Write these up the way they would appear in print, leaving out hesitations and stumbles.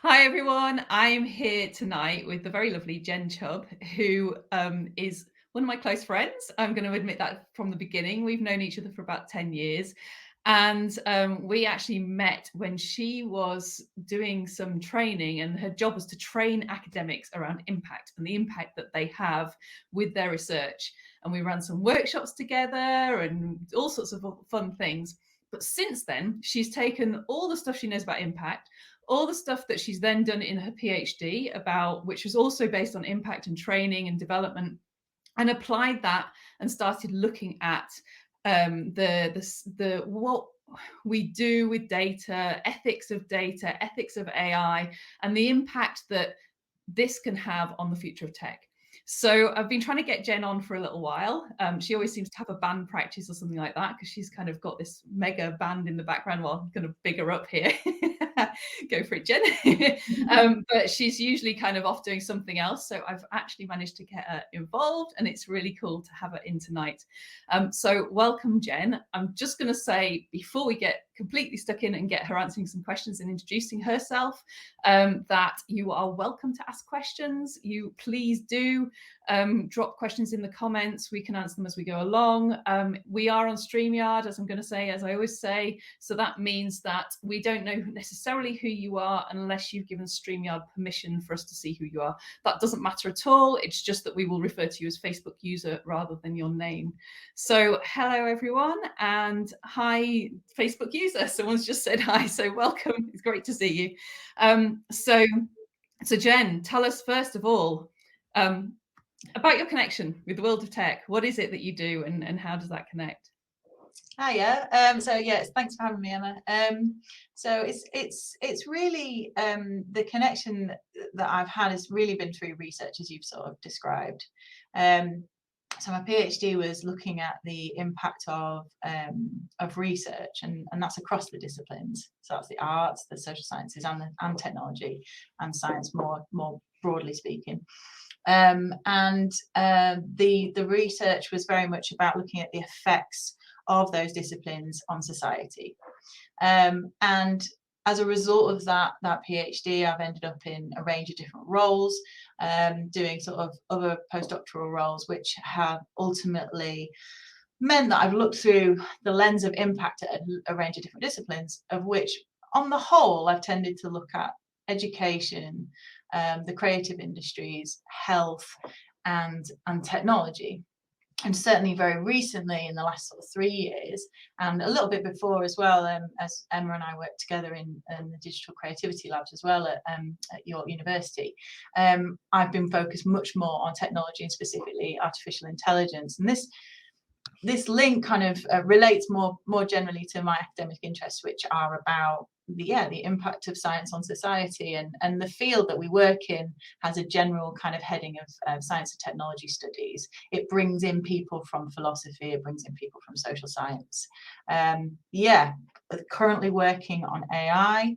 Hi everyone, I'm here tonight with the very lovely Jenn Chubb, who is one of my close friends. I'm going to admit that from the beginning. We've known each other for about 10 years. And we actually met when she was doing some training, and her job was to train academics around impact and the impact that they have with their research. And we ran some workshops together and all sorts of fun things. But since then, she's taken all the stuff she knows about impact, all the stuff that she's then done in her PhD about, which was also based on impact and training and development, and applied that and started looking at the what we do with data, ethics of AI, and the impact that this can have on the future of tech. So I've been trying to get Jenn on for a little while. She always seems to have a band practice or something like that, because she's kind of got this mega band in the background. Well, I'm going to big her up here. Go for it, Jenn. But she's usually kind of off doing something else. So I've actually managed to get her involved, and it's really cool to have her in tonight. So welcome, Jenn. I'm just going to say, before we get completely stuck in and get her answering some questions and introducing herself, that you are welcome to ask questions. You please do drop questions in the comments. We can answer them as we go along. We are on StreamYard, as I'm going to say, as I always say. So that means that we don't know necessarily who you are unless you've given StreamYard permission for us to see who you are. That doesn't matter at all. It's just that we will refer to you as Facebook user rather than your name. So hello, everyone, and hi, Facebook user. Someone's just said hi, so welcome. It's great to see you. So Jenn, tell us first of all about your connection with the world of tech. What is it that you do, and how does that connect? Hiya. So yes, thanks for having me, Emma. So it's really the connection that I've had has really been through research, as you've sort of described. So my PhD was looking at the impact of research, and that's across the disciplines. So that's the arts, the social sciences, and technology, and science more broadly speaking. The research was very much about looking at the effects of those disciplines on society. And as a result of that PhD, I've ended up in a range of different roles, doing sort of other postdoctoral roles, which have ultimately meant that I've looked through the lens of impact at a range of different disciplines, of which on the whole, I've tended to look at education, the creative industries, health, and technology. And certainly very recently, in the last sort of 3 years, and a little bit before as well, as Emma and I worked together in the digital creativity labs as well at York University, I've been focused much more on technology, and specifically artificial intelligence. And this link kind of relates more generally to my academic interests, which are about the impact of science on society, and the field that we work in has a general kind of heading of science and technology studies. It brings in people from philosophy, it brings in people from social science. Currently working on AI,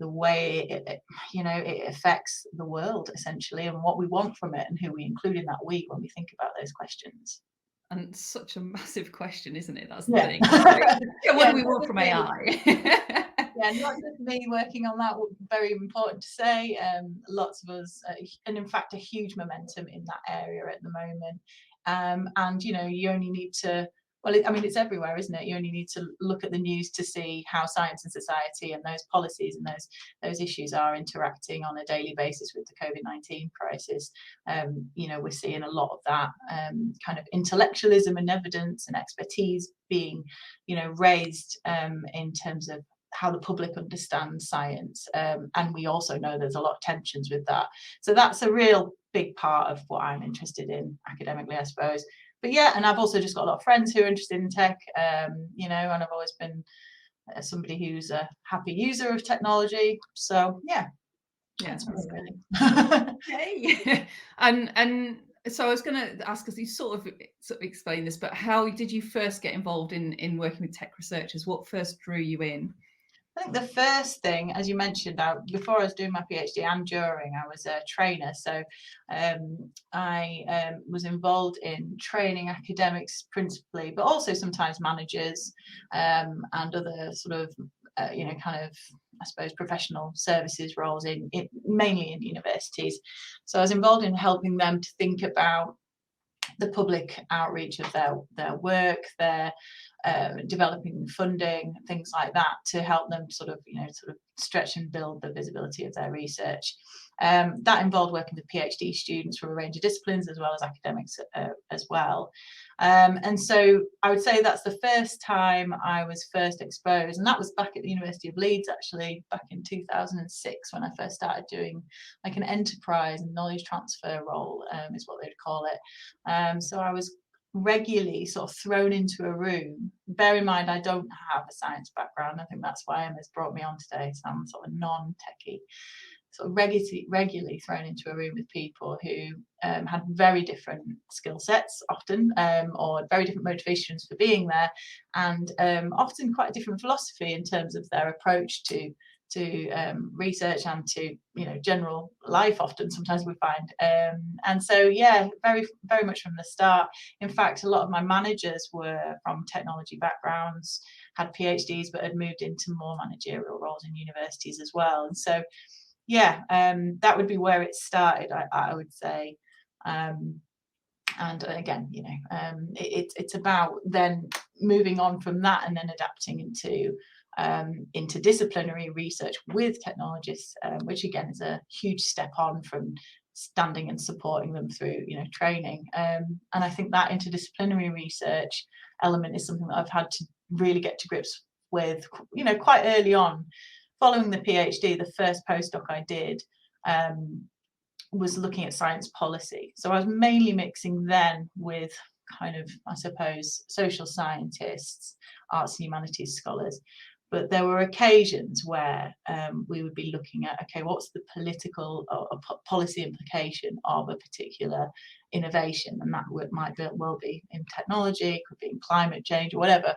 the way it affects the world essentially, and what we want from it, and who we include in that we when we think about those questions. And such a massive question, isn't it? That's the thing. What do we want from AI? Yeah, not just me working on that, very important to say. Lots of us, and in fact, a huge momentum in that area at the moment. And you only need to, it's everywhere, isn't it? You only need to look at the news to see how science and society and those policies and those issues are interacting on a daily basis with the COVID-19 crisis. We're seeing a lot of that kind of intellectualism and evidence and expertise being, raised in terms of how the public understands science, and we also know there's a lot of tensions with that. So that's a real big part of what I'm interested in academically, I suppose. But yeah, and I've also just got a lot of friends who are interested in tech, and I've always been somebody who's a happy user of technology. So yeah, that's really. Okay. And so I was going to ask, because you sort of explained this, but how did you first get involved in working with tech researchers? What first drew you in? I think the first thing, as you mentioned, before I was doing my PhD and during, I was a trainer. So I was involved in training academics principally, but also sometimes managers and other sort of, kind of I suppose, professional services roles mainly in universities. So I was involved in helping them to think about the public outreach of their work, their developing funding, things like that, to help them sort of stretch and build the visibility of their research. That involved working with PhD students from a range of disciplines, as well as academics as well. And so I would say that's the first time I was first exposed, and that was back at the University of Leeds, actually, back in 2006, when I first started doing like an enterprise and knowledge transfer role, is what they'd call it. So I was regularly sort of thrown into a room. Bear in mind, I don't have a science background. I think that's why Emma's brought me on today. So I'm sort of non-techie. Sort of regularly thrown into a room with people who had very different skill sets often, or very different motivations for being there, and often quite a different philosophy in terms of their approach to research and to general life. Often, sometimes we find, and so yeah, very much from the start. In fact, a lot of my managers were from technology backgrounds, had PhDs, but had moved into more managerial roles in universities as well. And so yeah, that would be where it started, I would say. And again, it's about then moving on from that and then adapting into interdisciplinary research with technologists, which again is a huge step on from standing and supporting them through training. And I think that interdisciplinary research element is something that I've had to really get to grips with, quite early on. Following the PhD, the first postdoc I did was looking at science policy. So I was mainly mixing then with kind of, I suppose, social scientists, arts and humanities scholars. But there were occasions where we would be looking at, okay, what's the political or policy implication of a particular innovation? And that might well be in technology, could be in climate change or whatever.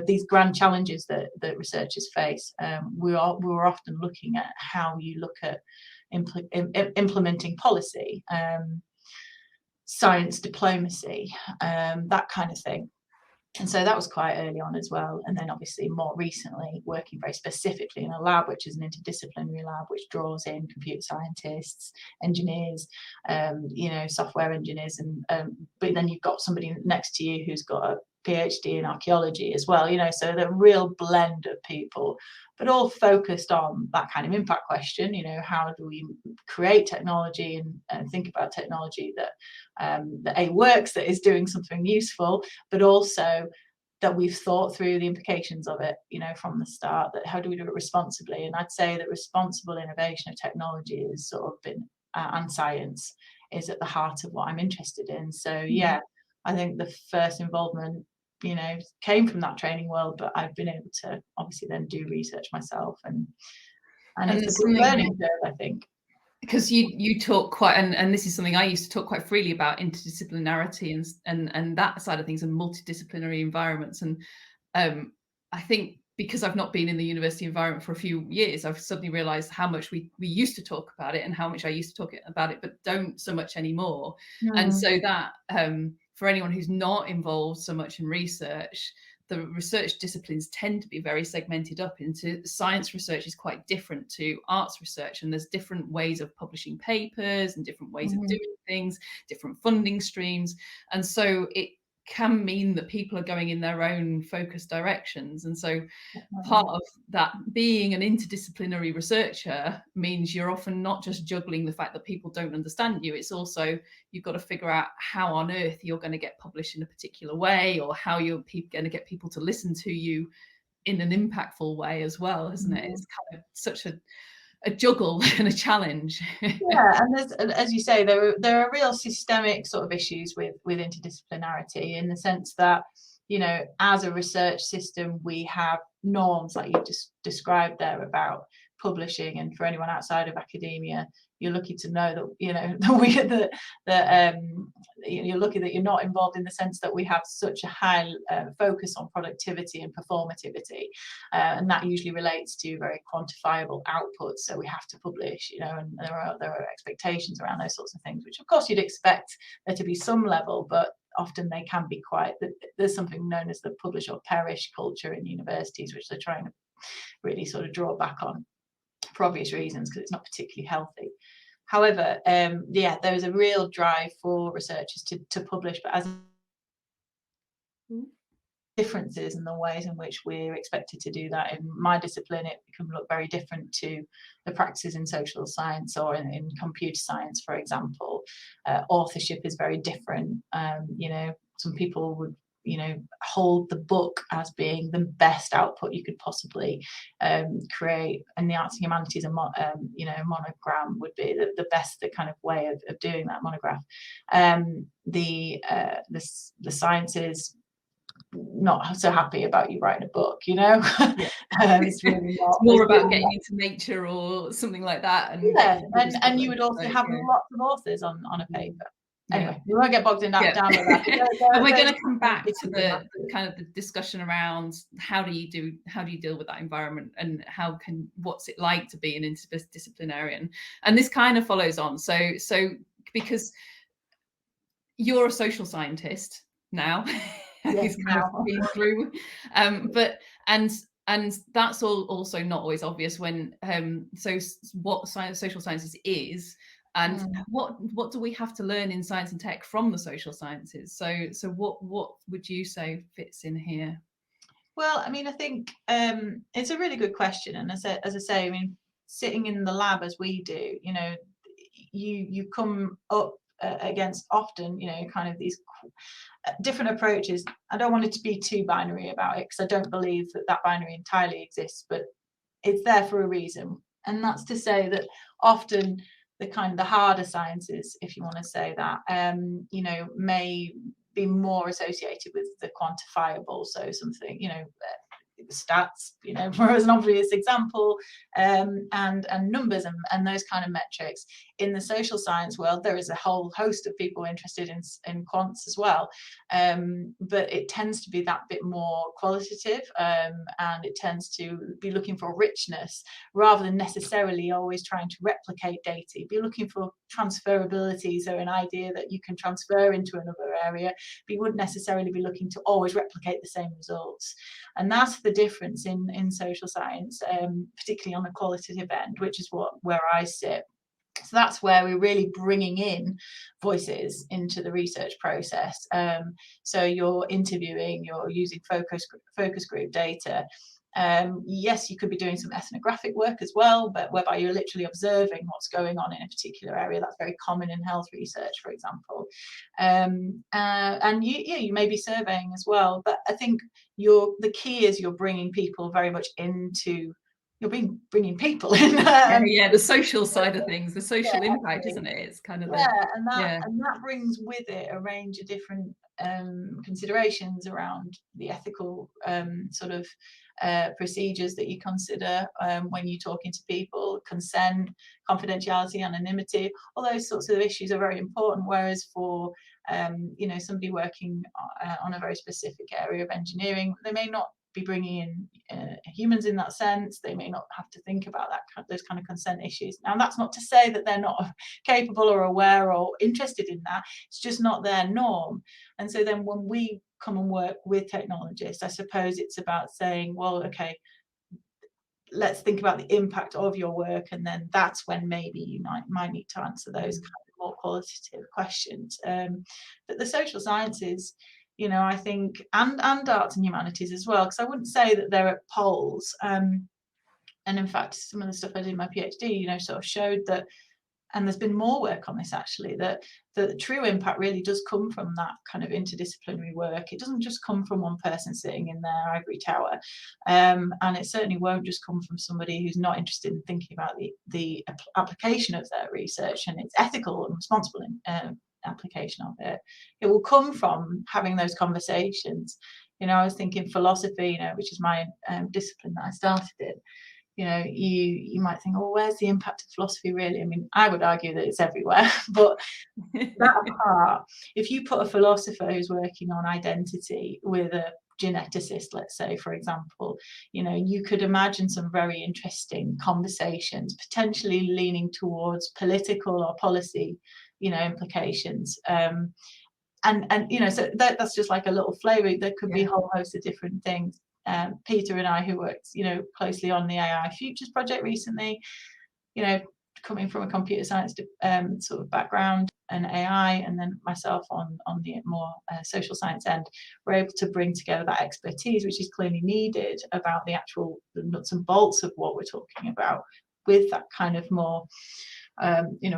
These grand challenges that researchers face. We were often looking at how you look at implementing policy, science diplomacy, that kind of thing. And so that was quite early on as well. And then obviously more recently working very specifically in a lab, which is an interdisciplinary lab, which draws in computer scientists, engineers, software engineers. But then you've got somebody next to you who's got a PhD in archaeology as well, so the real blend of people, but all focused on that kind of impact question. How do we create technology and think about technology that A, works, that is doing something useful, but also that we've thought through the implications of it, from the start, that how do we do it responsibly? And I'd say that responsible innovation of technology has sort of been, and science is at the heart of what I'm interested in. So yeah, I think the first involvement came from that training world, but I've been able to obviously then do research myself, and it's a good learning curve, I think. Because you talk quite, and this is something I used to talk quite freely about, interdisciplinarity and that side of things, and multidisciplinary environments. And I think because I've not been in the university environment for a few years, I've suddenly realized how much we used to talk about it, and how much I used to talk about it, but don't so much anymore. And so that for anyone who's not involved so much in research, the research disciplines tend to be very segmented up into science research is quite different to arts research, and there's different ways of publishing papers and different ways of doing things, different funding streams. And so it can mean that people are going in their own focused directions. And so part of that being an interdisciplinary researcher means you're often not just juggling the fact that people don't understand you, it's also you've got to figure out how on earth you're going to get published in a particular way, or how you're going to get people to listen to you in an impactful way as well, isn't it? It's kind of such a juggle and a challenge. Yeah, and there's, as you say, there are real systemic sort of issues with interdisciplinarity, in the sense that as a research system we have norms like you just described there about publishing, and for anyone outside of academia, you're lucky to know that you're lucky that you're not involved, in the sense that we have such a high focus on productivity and performativity, and that usually relates to very quantifiable outputs. So we have to publish, and there are expectations around those sorts of things, which of course you'd expect there to be some level, but often they can be quite, there's something known as the publish or perish culture in universities, which they're trying to really sort of draw back on. for obvious reasons, because it's not particularly healthy. However, yeah, there is a real drive for researchers to publish, but as differences in the ways in which we're expected to do that. In my discipline, it can look very different to the practices in social science or in computer science, for example. Authorship is very different. You know, some people would, you know, hold the book as being the best output you could possibly create, and the arts and humanities, you know, monogram would be the best, the kind of way of doing that monograph. The sciences, not so happy about you writing a book, you know. Yeah. It's really not. It's more about getting into nature or something like that. And yeah, and you would also have lots of authors on a paper. Anyway, we won't get bogged in that down with that. And we're going to come back to the kind of the discussion around how do you deal with that environment, and what's it like to be an interdisciplinarian, and this kind of follows on. So because you're a social scientist now. He's kind of been through, but that's also not always obvious when so what social sciences is, and what do we have to learn in science and tech from the social sciences. So what would you say fits in here? Well, I mean, I think it's a really good question, and as I say, I mean, sitting in the lab as we do, you know, you come up against often, you know, kind of these different approaches. I don't want it to be too binary about it, because I don't believe that binary entirely exists, but it's there for a reason. And that's to say that often the harder sciences, if you want to say that, you know, may be more associated with the quantifiable. So something, you know, stats, you know, for as an obvious example, and numbers and those kind of metrics. In the social science world, there is a whole host of people interested in quants as well, but it tends to be that bit more qualitative, and it tends to be looking for richness rather than necessarily always trying to replicate data. You'd be looking for transferability, so an idea that you can transfer into another area, but you wouldn't necessarily be looking to always replicate the same results. And that's the difference in social science, particularly on the qualitative end, which is where I sit. So that's where we're really bringing in voices into the research process. So you're interviewing, you're using focus group data. Yes, you could be doing some ethnographic work as well, but whereby you're literally observing what's going on in a particular area. That's very common in health research, for example. And you may be surveying as well, but I think the key is you're bringing people very much into. You're bringing people in. The social side of things, the social impact, isn't it? It's kind of and that brings with it a range of different considerations around the ethical sort of procedures that you consider when you're talking to people. Consent, confidentiality, anonymity, all those sorts of issues are very important. Whereas for you know, somebody working on a very specific area of engineering, they may not be bringing in humans in that sense. They may not have to think about those kind of consent issues. Now, that's not to say that they're not capable or aware or interested in that. It's just not their norm. And so then when we come and work with technologists, I suppose it's about saying, well, okay, let's think about the impact of your work, and then that's when maybe you might need to answer those kind of more qualitative questions. But the social sciences, you know, I think, and arts and humanities as well, because I wouldn't say that they're at poles. And in fact, some of the stuff I did in my PhD, you know, sort of showed that, and there's been more work on this actually, that the true impact really does come from that kind of interdisciplinary work. It doesn't just come from one person sitting in their ivory tower, and it certainly won't just come from somebody who's not interested in thinking about the application of their research and its ethical and responsible application of it. It will come from having those conversations. You know, I was thinking philosophy, you know, which is my discipline that I started in. You know, you might think, oh, where's the impact of philosophy really? I mean, I would argue that it's everywhere, but that apart, if you put a philosopher who's working on identity with a geneticist, let's say, for example, you know, you could imagine some very interesting conversations, potentially leaning towards political or policy, you know, implications. And you know, so that's just like a little flavor. There could be a whole host of different things. Peter and I, who worked, closely on the AI Futures project recently, coming from a computer science sort of background and AI, and then myself on the more social science end, we're able to bring together that expertise, which is clearly needed about the actual nuts and bolts of what we're talking about, with that kind of more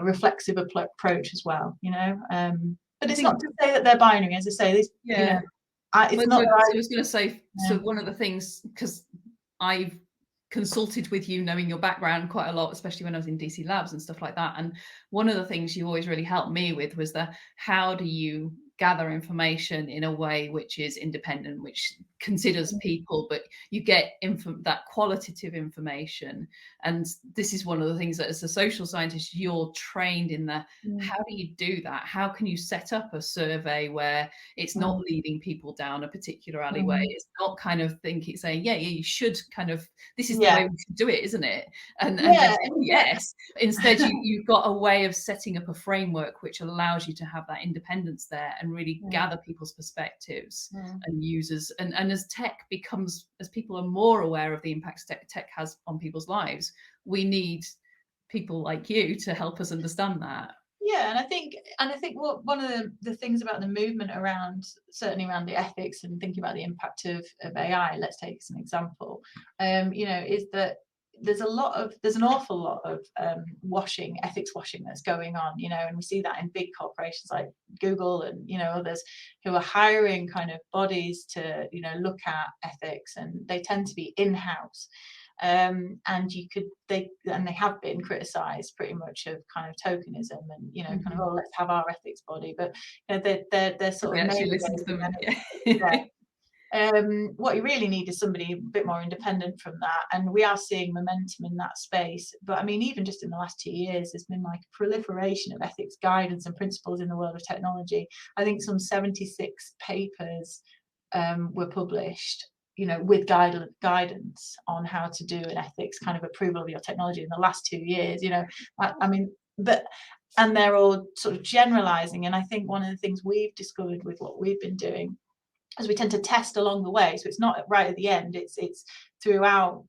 reflexive approach as well. But it's not to say that they're binary, as I say. This, it's not. So I was going to say, so Yeah. one of the things, because I've consulted with you, knowing your background quite a lot, especially when I was in DC Labs and stuff like that. And one of the things you always really helped me with was how do you gather information in a way which is independent, which considers people, but you get that qualitative information. And this is one of the things that, as a social scientist, you're trained in how do you do that? How can you set up a survey where it's not leading people down a particular alleyway? It's not kind of saying, you should kind of, this is the way we should do it, isn't it? And yes, instead you've got a way of setting up a framework which allows you to have that independence there and really gather people's perspectives and users. And as tech becomes, as people are more aware of the impacts tech has on people's lives, we need people like you to help us understand that. Yeah, and I think one of the things about the movement certainly around the ethics and thinking about the impact of AI, let's take as an example, is that there's an awful lot of ethics washing that's going on, and we see that in big corporations like Google and others who are hiring kind of bodies to look at ethics, and they tend to be in-house. And they have been criticised pretty much of kind of tokenism and kind of, let's have our ethics body, but they're sort of actually listen to them. What you really need is somebody a bit more independent from that, and we are seeing momentum in that space. But I mean, even just in the last 2 years, there's been like a proliferation of ethics guidance and principles in the world of technology. I think some 76 papers were published, with guidance on how to do an ethics kind of approval of your technology in the last 2 years. And they're all sort of generalizing. And I think one of the things we've discovered with what we've been doing, as we tend to test along the way, so it's not right at the end, it's throughout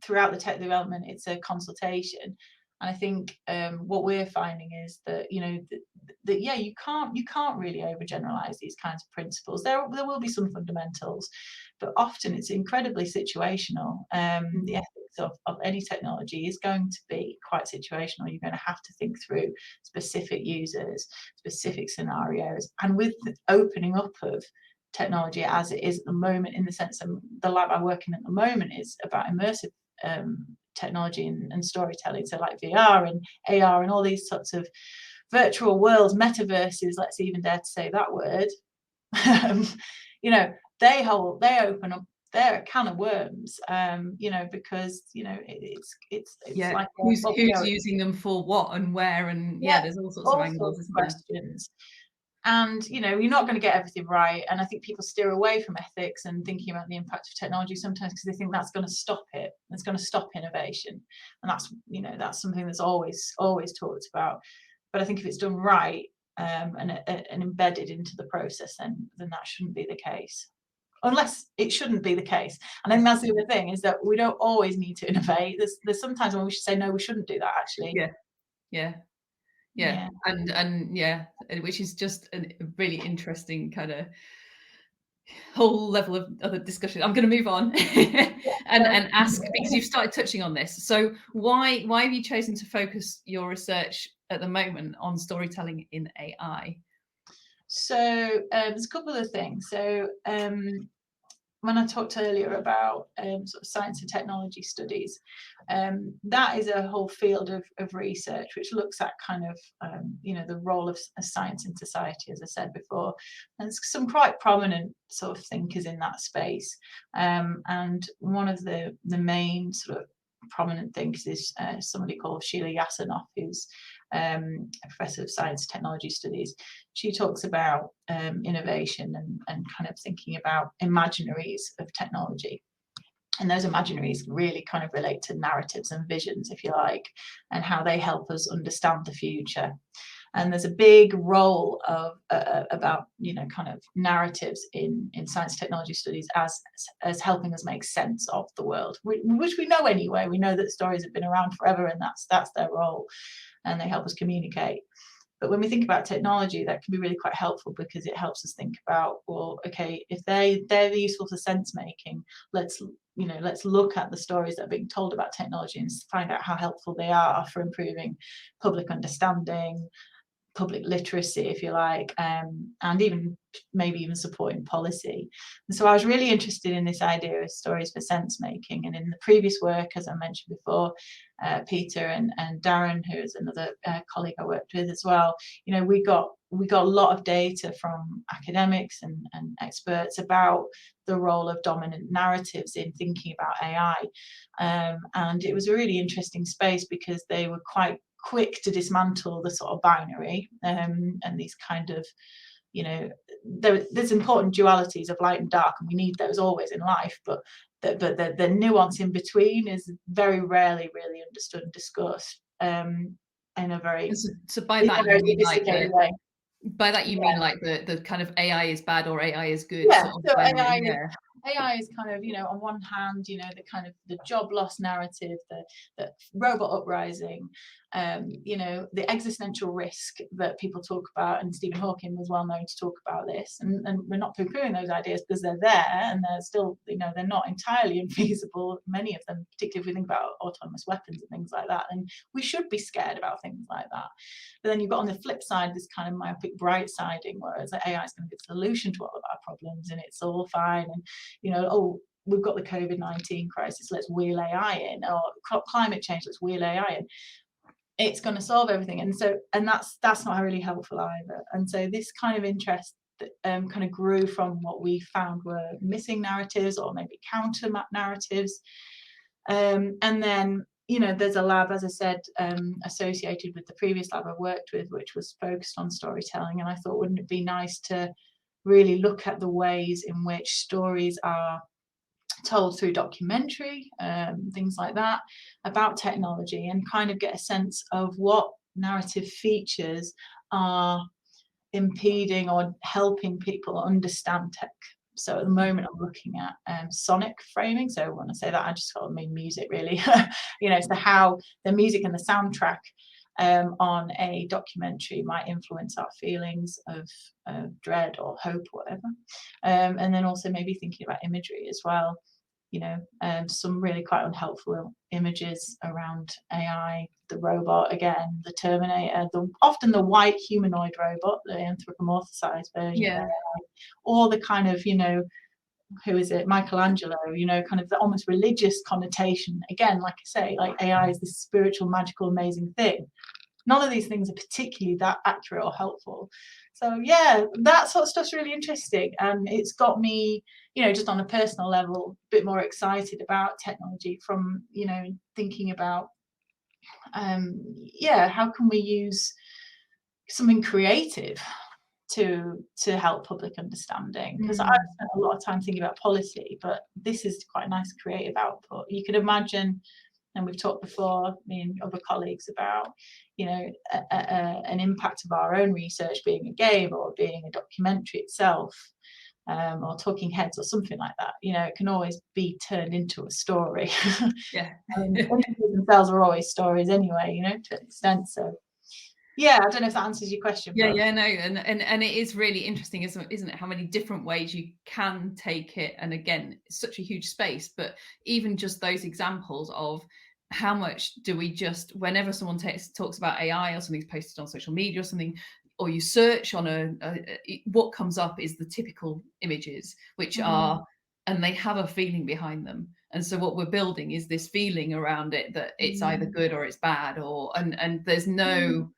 the tech development, it's a consultation. And I think what we're finding is that you can't really overgeneralize these kinds of principles. There will be some fundamentals, but often it's incredibly situational. The ethics of any technology is going to be quite situational. You're going to have to think through specific users, specific scenarios, and with the opening up of technology as it is at the moment, in the sense that the lab I work in at the moment is about immersive technology and storytelling, so like VR and AR and all these sorts of virtual worlds, metaverses, let's even dare to say that word. They open up their can of worms, because it's like who's using them for what and where, and there's all sorts of angles, isn't there? Questions. And you're not going to get everything right, and I think people steer away from ethics and thinking about the impact of technology sometimes because they think that's going to stop it, it's going to stop innovation, and that's something that's always talked about. But I think if it's done right and embedded into the process, then that shouldn't be the case, unless it shouldn't be the case. And then that's the other thing, is that we don't always need to innovate. There's sometimes when we should say, no, we shouldn't do that, actually. And which is just a really interesting kind of whole level of other discussion. I'm going to move on and ask, because you've started touching on this. So why have you chosen to focus your research at the moment on storytelling in AI? So there's a couple of things. So when I talked earlier about sort of science and technology studies, that is a whole field of research which looks at kind of the role of science in society, as I said before. And there's some quite prominent sort of thinkers in that space, and one of the main sort of prominent thinkers is somebody called Sheila Yasanoff, who's a professor of science and technology studies. She talks about innovation and kind of thinking about imaginaries of technology. And those imaginaries really kind of relate to narratives and visions, if you like, and how they help us understand the future. And there's a big role of about, you know, kind of narratives in science and technology studies as helping us make sense of the world, which we know anyway. We know that stories have been around forever, and that's their role, and they help us communicate. But when we think about technology, that can be really quite helpful, because it helps us think about, well, okay, if they're useful for sense making, let's look at the stories that are being told about technology and find out how helpful they are for improving public understanding, public literacy, if you like, and even maybe even supporting policy. And so I was really interested in this idea of stories for sense making. And in the previous work, as I mentioned before, Peter and Darren, who is another colleague I worked with as well, you know, we got a lot of data from academics and experts about the role of dominant narratives in thinking about AI. And it was a really interesting space, because they were quite quick to dismantle the sort of binary, and these kind of, you know, there's important dualities of light and dark, and we need those always in life, but the nuance in between is very rarely really understood and discussed, in a very, so by that you mean like way. By that you mean like the kind of AI is bad or AI is good, Yeah, sort of so thing. AI is kind of, you know, on one hand, you know, the kind of the job loss narrative, the robot uprising, you know, the existential risk that people talk about, and Stephen Hawking was well known to talk about this, and we're not poo-pooing those ideas, because they're there, and they're still, you know, they're not entirely infeasible, many of them, particularly if we think about autonomous weapons and things like that, and we should be scared about things like that. But then you've got on the flip side this kind of myopic bright siding, whereas AI is going to be the solution to all of our problems, and it's all fine, and, you know, oh, we've got the COVID-19 crisis, let's wheel AI in, or climate change, let's wheel AI in. It's going to solve everything, and that's not really helpful either. And so this kind of interest kind of grew from what we found were missing narratives, or maybe counter narratives. And then, you know, there's a lab, as I said, associated with the previous lab I worked with, which was focused on storytelling, and I thought, wouldn't it be nice to really look at the ways in which stories are told through documentary, things like that, about technology, and kind of get a sense of what narrative features are impeding or helping people understand tech. So at the moment I'm looking at sonic framing. So when I say that, I just sort of mean music, really. You know, so how the music and the soundtrack on a documentary might influence our feelings of dread or hope or whatever. And then also maybe thinking about imagery as well. You know, some really quite unhelpful images around AI, the robot again, the Terminator, often the white humanoid robot, the anthropomorphized version of AI, or the kind of, you know, who is it, Michelangelo, you know, kind of the almost religious connotation. Again, like I say, like AI is this spiritual, magical, amazing thing. None of these things are particularly that accurate or helpful. So yeah, that sort of stuff's really interesting, and it's got me, you know, just on a personal level, a bit more excited about technology, from, you know, thinking about how can we use something creative to help public understanding, because I've spent a lot of time thinking about policy, but this is quite a nice creative output. You could imagine, and we've talked before, me and other colleagues, about, you know, an impact of our own research being a game, or being a documentary itself, or talking heads or something like that. You know, it can always be turned into a story. Yeah. Interviews themselves are always stories anyway, you know, to an extent. So yeah, I don't know if that answers your question. Yeah, but yeah, no, and it is really interesting, isn't it? How many different ways you can take it, and again, it's such a huge space. But even just those examples of how much do we just, whenever someone talks about AI, or something's posted on social media or something, or you search on what comes up is the typical images, which are, and they have a feeling behind them. And so what we're building is this feeling around it, that it's either good or it's bad, or and there's no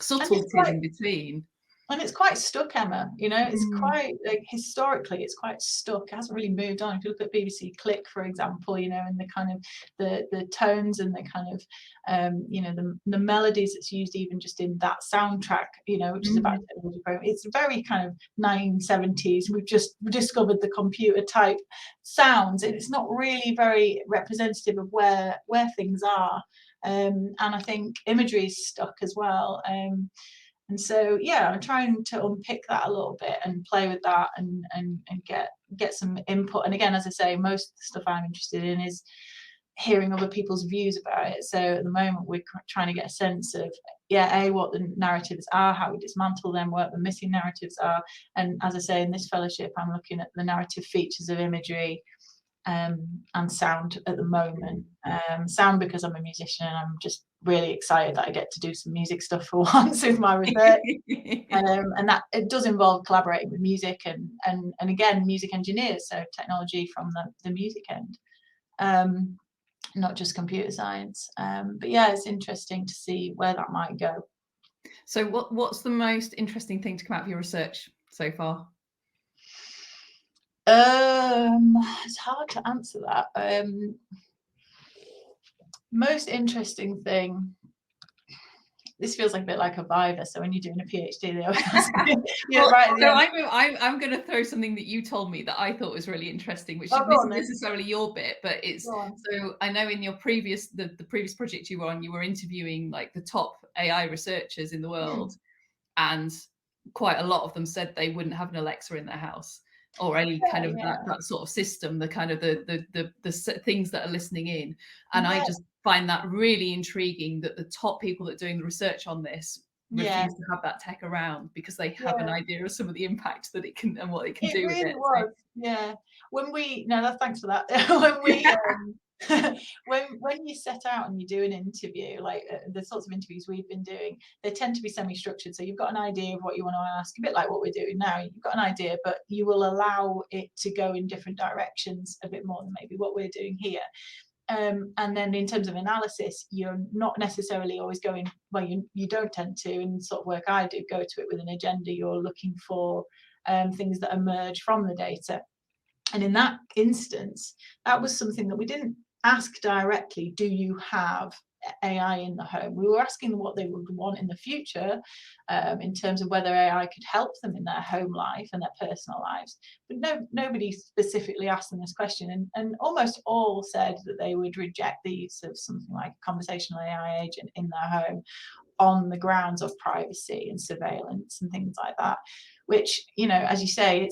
subtleties in between. And it's quite stuck, Emma, you know, it's quite, like, historically it's quite stuck. It hasn't really moved on. If you look at BBC Click, for example, you know, and the kind of the tones and the kind of you know, the melodies that's used even just in that soundtrack, you know, which is about technology program, it's very kind of 1970s. We've just discovered the computer type sounds, and it's not really very representative of where things are. And I think imagery is stuck as well. And so, yeah, I'm trying to unpick that a little bit and play with that and get some input. And again, as I say, most of the stuff I'm interested in is hearing other people's views about it. So at the moment, we're trying to get a sense of, what the narratives are, how we dismantle them, what the missing narratives are. And as I say, in this fellowship, I'm looking at the narrative features of imagery, and sound at the moment. Sound because I'm a musician and I'm just really excited that I get to do some music stuff for once with my research. And that it does involve collaborating with music and again, music engineers, so technology from the music end, not just computer science. But yeah, it's interesting to see where that might go. So what's the most interesting thing to come out of your research so far? It's hard to answer that. Most interesting thing, this feels like a bit like a Viva, so when you're doing a PhD, they always ask you, I'm going to throw something that you told me that I thought was really interesting, which isn't necessarily your bit, but it's, so I know in your previous, the previous project you were on, you were interviewing like the top AI researchers in the world, and quite a lot of them said they wouldn't have an Alexa in their house, or any kind of that sort of system, the kind of the things that are listening in. And I just find that really intriguing that the top people that are doing the research on this refuse to have that tech around because they have an idea of some of the impact that it can and what it can do really with it. Was. Yeah. When we thanks for that. When we when you set out and you do an interview, like the sorts of interviews we've been doing, they tend to be semi-structured. So you've got an idea of what you want to ask, a bit like what we're doing now. You've got an idea, but you will allow it to go in different directions a bit more than maybe what we're doing here. And then in terms of analysis, you're not necessarily always going, well, you don't tend to, in sort of work I do, go to it with an agenda. You're looking for things that emerge from the data. And in that instance, that was something that we didn't ask directly, do you have AI in the home? We were asking them what they would want in the future, in terms of whether AI could help them in their home life and their personal lives. But nobody specifically asked them this question, and almost all said that they would reject the use of something like a conversational AI agent in their home on the grounds of privacy and surveillance and things like that, which, as you say,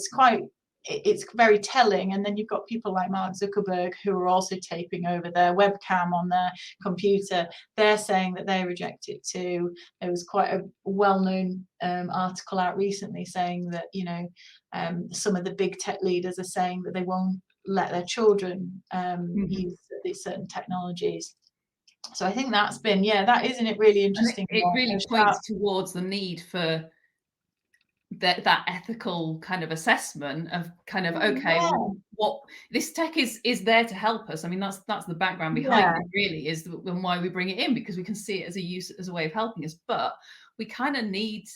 it's very telling. And then you've got people like Mark Zuckerberg who are also taping over their webcam on their computer. They're saying that they reject it too. There was quite a well-known article out recently saying that some of the big tech leaders are saying that they won't let their children use these certain technologies. So I think that's been, that isn't it really interesting. It really points towards the need for that ethical kind of assessment of kind of, okay, well, what this tech is there to help us. I mean, that's the background behind it, really, is why we bring it in, because we can see it as a way of helping us. But we kind of need,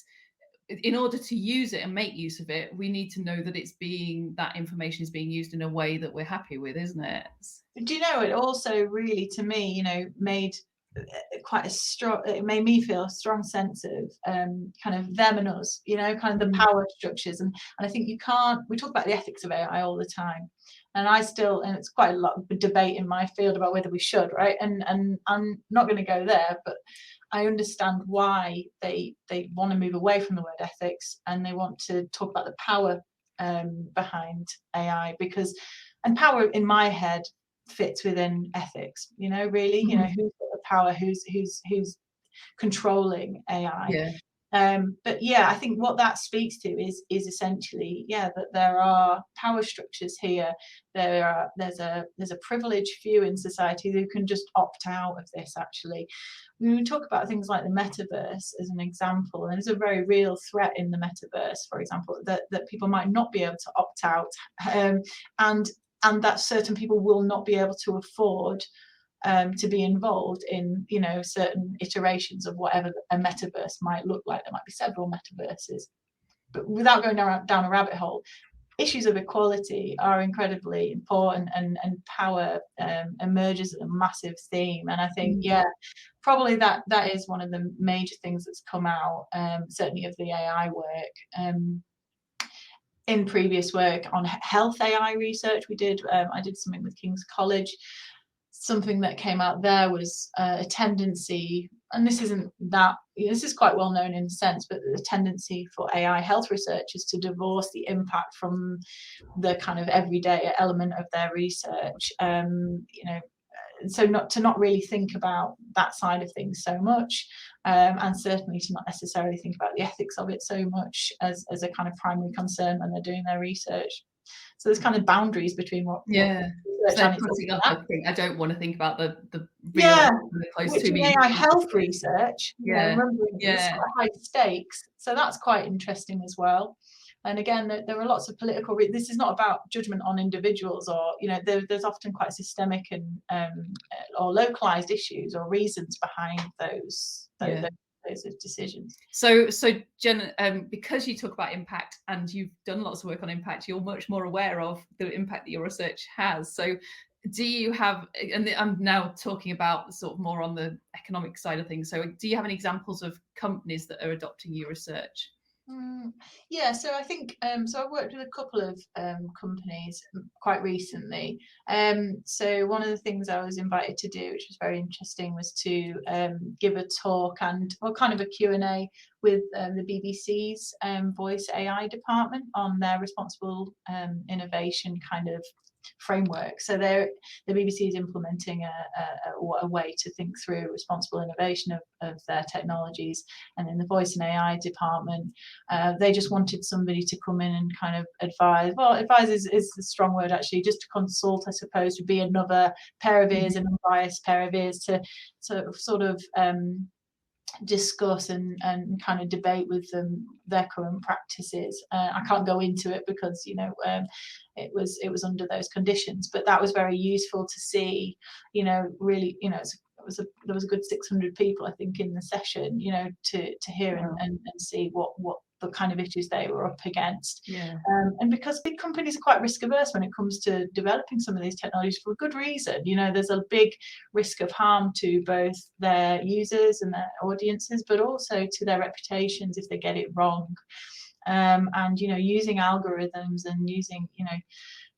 in order to use it and make use of it, we need to know that that information is being used in a way that we're happy with, isn't it? Do you know, it also really, to me, made quite a strong, it made me feel a strong sense of kind of them and us, kind of the power structures. And I think we talk about the ethics of AI all the time. And and it's quite a lot of debate in my field about whether we should, right? And I'm not going to go there, but I understand why they want to move away from the word ethics, and they want to talk about the power behind AI, and power in my head fits within ethics, really, who's got the power, who's controlling AI. But I think what that speaks to is essentially that there are power structures here. There's a privileged few in society who can just opt out of this. Actually, when we talk about things like the metaverse as an example, and there's a very real threat in the metaverse, for example, that people might not be able to opt out, and that certain people will not be able to afford to be involved in, certain iterations of whatever a metaverse might look like. There might be several metaverses. But without going down a rabbit hole, issues of equality are incredibly important, and power emerges as a massive theme. And I think, probably that is one of the major things that's come out, certainly of the AI work. In previous work on health AI research, I did something with King's College. Something that came out there was a tendency and this isn't that, this is quite well known in a sense, but the tendency for AI health researchers to divorce the impact from the kind of everyday element of their research. So not really think about that side of things so much, and certainly to not necessarily think about the ethics of it so much as a kind of primary concern when they're doing their research. So there's kind of boundaries between what So putting up a thing, I don't want to think about the real close which to in me AI health research, remembering it's quite high stakes, so that's quite interesting as well. And again, there are lots of political this is not about judgment on individuals, or there's often quite systemic and or localized issues or reasons behind those decisions. So Jen, because you talk about impact and you've done lots of work on impact, you're much more aware of the impact that your research has. So do you have, and I'm now talking about sort of more on the economic side of things, so do you have any examples of companies that are adopting your research? Yeah, so I think so I've worked with a couple of companies quite recently. So one of the things I was invited to do, which was very interesting, was to give a talk and kind of a Q&A with the BBC's Voice AI department on their responsible innovation kind of framework. So the BBC is implementing a way to think through responsible innovation of their technologies, and in the Voice and AI department, they just wanted somebody to come in and kind of advise. Well, advise is a strong word, actually. Just to consult, I suppose, would be another pair of ears, an unbiased pair of ears to sort of discuss and kind of debate with them their current practices. I can't go into it because it was under those conditions, but that was very useful to see. Really, there was a good 600 people, I think, in the session. To hear and see what the kind of issues they were up against. And because big companies are quite risk averse when it comes to developing some of these technologies, for a good reason. There's a big risk of harm to both their users and their audiences, but also to their reputations if they get it wrong. And using algorithms and using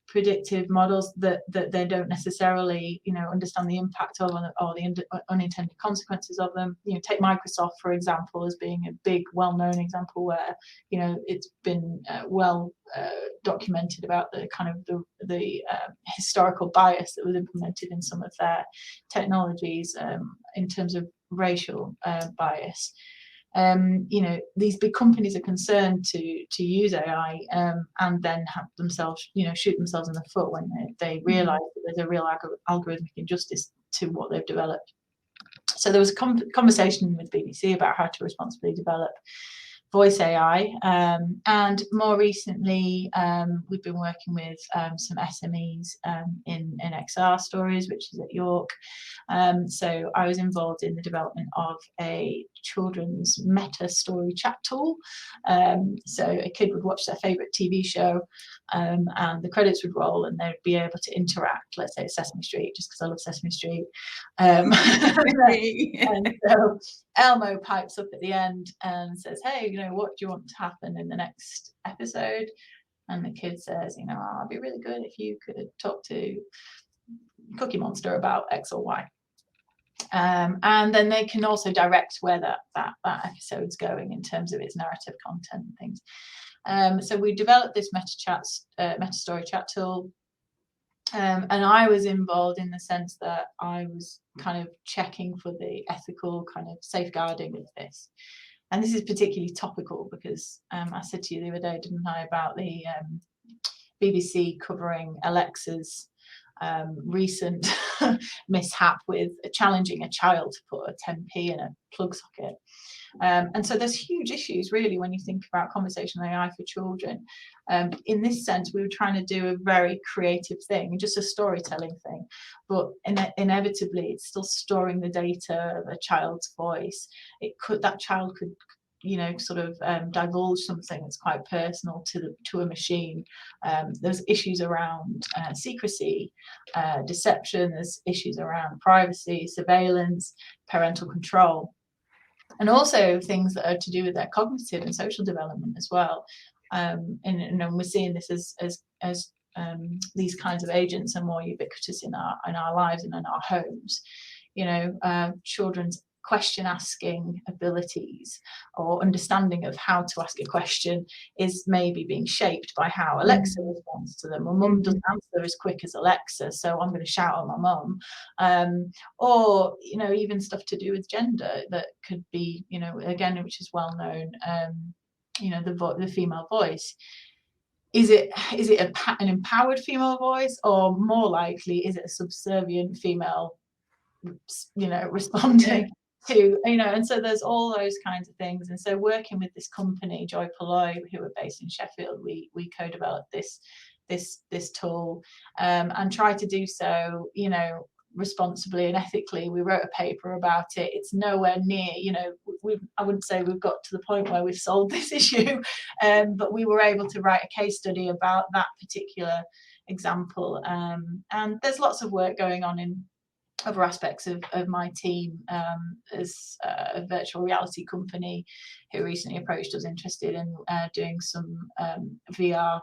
predictive models that they don't necessarily understand the impact of, or the unintended consequences of them. Take Microsoft, for example, as being a big well-known example where it's been well documented about the kind of the historical bias that was implemented in some of their technologies in terms of racial bias. These big companies are concerned to use AI and then have themselves, shoot themselves in the foot when they realise that there's a real algorithmic injustice to what they've developed. So there was a conversation with BBC about how to responsibly develop voice AI, and more recently we've been working with some SMEs in XR Stories, which is at York. So I was involved in the development of a children's meta story chat tool. So a kid would watch their favourite TV show and the credits would roll and they'd be able to interact, let's say Sesame Street, just because I love Sesame Street. And so Elmo pipes up at the end and says, hey, what do you want to happen in the next episode? And the kid says, I'd be really good if you could talk to Cookie Monster about X or Y. And then they can also direct where that episode's going in terms of its narrative content and things. So we developed this meta story chat tool. And I was involved in the sense that I was kind of checking for the ethical kind of safeguarding of this. And this is particularly topical because I said to you the other day, didn't I, about the BBC covering Alexa's recent mishap with challenging a child to put a 10p in a plug socket. And so there's huge issues really when you think about conversational AI for children. In this sense, we were trying to do a very creative thing, just a storytelling thing, but inevitably it's still storing the data of a child's voice. That child could sort of divulge something that's quite personal to a machine. There's issues around secrecy, deception. There's issues around privacy, surveillance, parental control, and also things that are to do with their cognitive and social development as well. And we're seeing this as these kinds of agents are more ubiquitous in our lives and in our homes. Children's question asking abilities or understanding of how to ask a question is maybe being shaped by how Alexa responds to them. My mum doesn't answer as quick as Alexa, so I'm going to shout at my mum. Or, you know, even stuff to do with gender that could be, you know, again, which is well known, you know, the female voice. Is it an empowered female voice, or more likely is it a subservient female, you know, responding to, you know? And so there's all those kinds of things. And so working with this company, Joy Polloy, who are based in Sheffield, we co-developed this tool, and try to do so, you know, responsibly and ethically. We wrote a paper about it. It's nowhere near, you know, I wouldn't say we've got to the point where we've solved this issue, but we were able to write a case study about that particular example. And there's lots of work going on in other aspects of my team. As a virtual reality company who recently approached us interested in doing some VR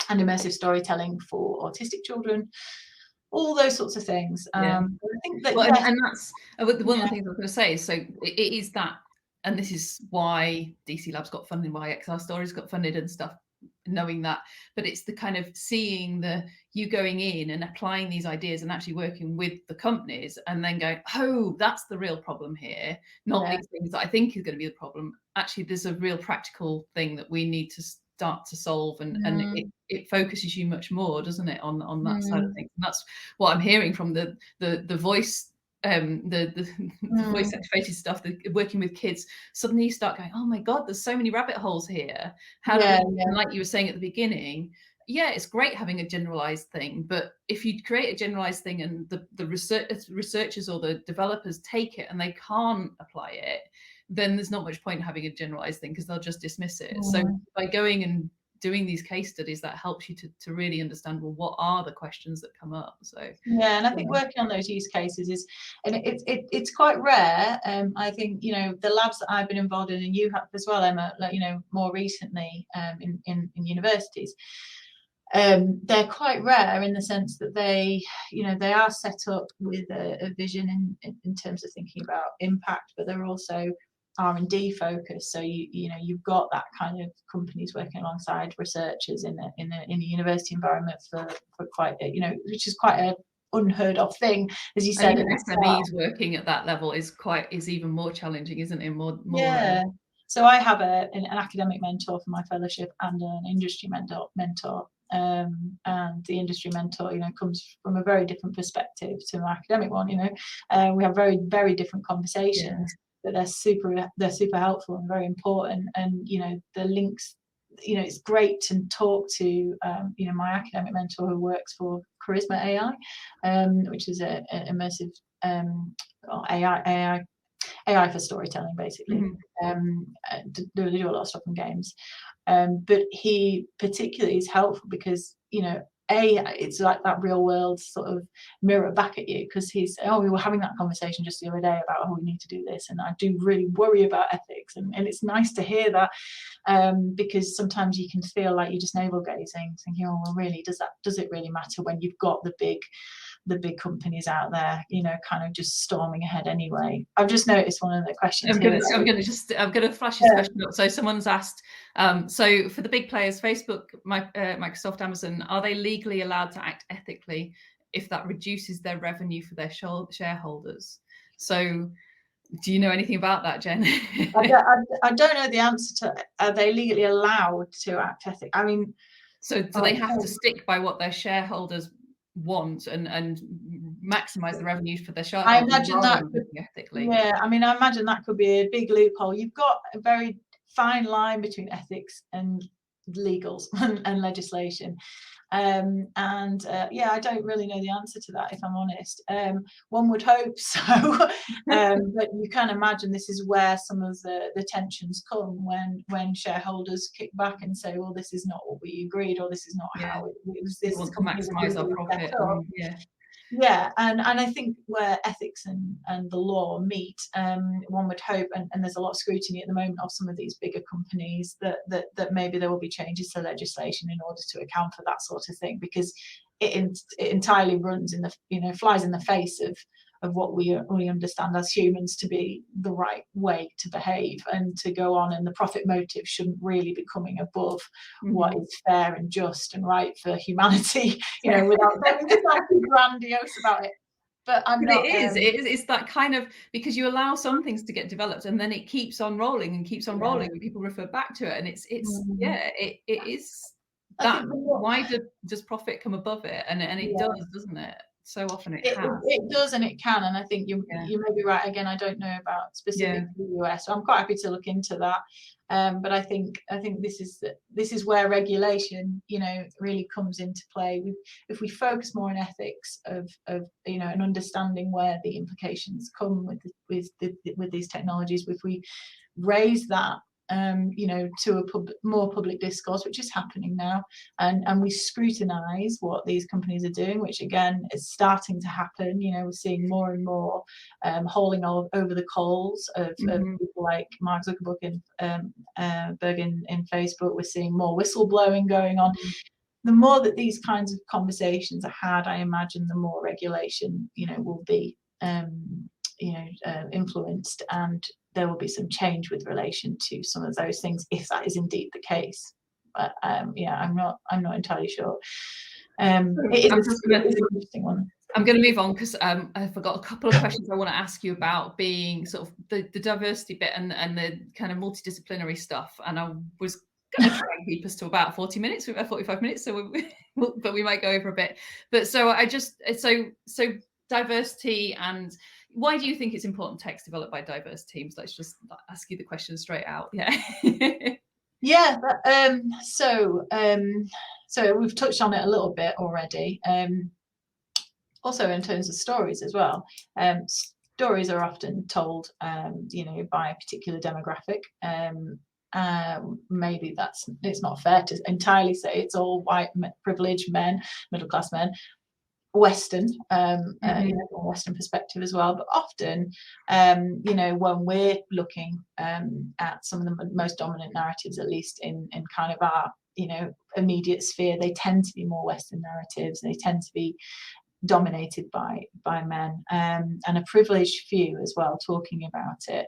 and immersive storytelling for autistic children, all those sorts of things. I think that, well, and that's one of the things I was going to say is, so it is that, and this is why DC Labs got funded, why XR Stories got funded and stuff, knowing that. But it's the kind of seeing you going in and applying these ideas and actually working with the companies and then going, oh, that's the real problem here, not these things that I think is going to be the problem. Actually, there's a real practical thing that we need to start to solve, and it focuses you much more, doesn't it, on that side of things. And that's what I'm hearing from the voice, the voice activated stuff, working with kids. Suddenly you start going, oh my god, there's so many rabbit holes here. How do we, and like you were saying at the beginning, it's great having a generalized thing, but if you create a generalized thing and the researchers or the developers take it and they can't apply it, then there's not much point having a generalized thing, because they'll just dismiss it. So by going and doing these case studies, that helps you to really understand, well, what are the questions that come up? So and I think working on those use cases is, and it's quite rare. I think, you know, the labs that I've been involved in, and you have as well, Emma, like, you know, more recently in universities, they're quite rare in the sense that they, you know, they are set up with a vision in terms of thinking about impact, but they're also R&D focused. So you know, you've got that kind of companies working alongside researchers in a university environment for quite a, you know, which is quite a unheard of thing, as you said. And SMEs working at that level is even more challenging, isn't it? More So I have an academic mentor for my fellowship and an industry mentor. And the industry mentor, you know, comes from a very different perspective to my academic one. You know, we have very, very different conversations, but they're super helpful and very important. And you know, the links, you know, it's great to talk to you know, my academic mentor who works for Charisma AI, which is an immersive AI for storytelling, basically. They do a lot of stuff in games, but he particularly is helpful because, you know, it's like that real world sort of mirror back at you, because we were having that conversation just the other day about, we need to do this, and I do really worry about ethics, and it's nice to hear that, because sometimes you can feel like you're just navel gazing, thinking, oh well, really, does it really matter when you've got the big companies out there, you know, kind of just storming ahead anyway. I've just noticed one of the questions. I'm going to flash this question up. So someone's asked, so for the big players, Facebook, Microsoft, Amazon, are they legally allowed to act ethically if that reduces their revenue for their shareholders? So do you know anything about that, Jen? I don't know the answer to, are they legally allowed to act ethically? I mean, so do they have to stick by what their shareholders want and maximize the revenues for their shareholders? I imagine that could, ethically. I mean, I imagine that could be a big loophole. You've got a very fine line between ethics and legals and legislation. I don't really know the answer to that, if I'm honest. One would hope so, but you can imagine this is where some of the tensions come when shareholders kick back and say, well, this is not what we agreed, or this is not how it was. This want to maximize our profit. And I think where ethics and the law meet, one would hope, and there's a lot of scrutiny at the moment of some of these bigger companies, that maybe there will be changes to legislation in order to account for that sort of thing, because it entirely runs in the, you know, flies in the face what we understand as humans to be the right way to behave and to go on, and the profit motive shouldn't really be coming above what is fair and just and right for humanity, without going too grandiose about it. But it's that kind of, because you allow some things to get developed and then it keeps on rolling and keeps on rolling, and people refer back to it, and it is that, why does profit come above it? And it does, doesn't it? So often it has. It does, and it can, and I think you may be right. Again, I don't know about specific to the US, so I'm quite happy to look into that. But I think this is where regulation, really comes into play. If we focus more on ethics of and understanding where the implications come with these technologies, if we raise that to a more public discourse, which is happening now, and we scrutinize what these companies are doing, which again is starting to happen. We're seeing more and more hauling over the coals of people like Mark Zuckerberg in Facebook. We're seeing more whistleblowing going on. The more that these kinds of conversations are had, I imagine the more regulation will be influenced, and there will be some change with relation to some of those things, if that is indeed the case. But I'm not entirely sure. It is an interesting one. I'm going to move on because I forgot a couple of questions I want to ask you about being sort of the diversity bit and the kind of multidisciplinary stuff. And I was going to try and keep us to about 40 minutes, 45 minutes. But we might go over a bit. But so diversity, and why do you think it's important text developed by diverse teams? Let's just ask you the question straight out. So we've touched on it a little bit already. Also in terms of stories as well. Stories are often told by a particular demographic. Maybe it's not fair to entirely say it's all white privileged men, middle class men, Western, Western perspective as well. But often, when we're looking at some of the most dominant narratives, at least in kind of our immediate sphere, they tend to be more Western narratives. They tend to be dominated by men, and a privileged few as well talking about it.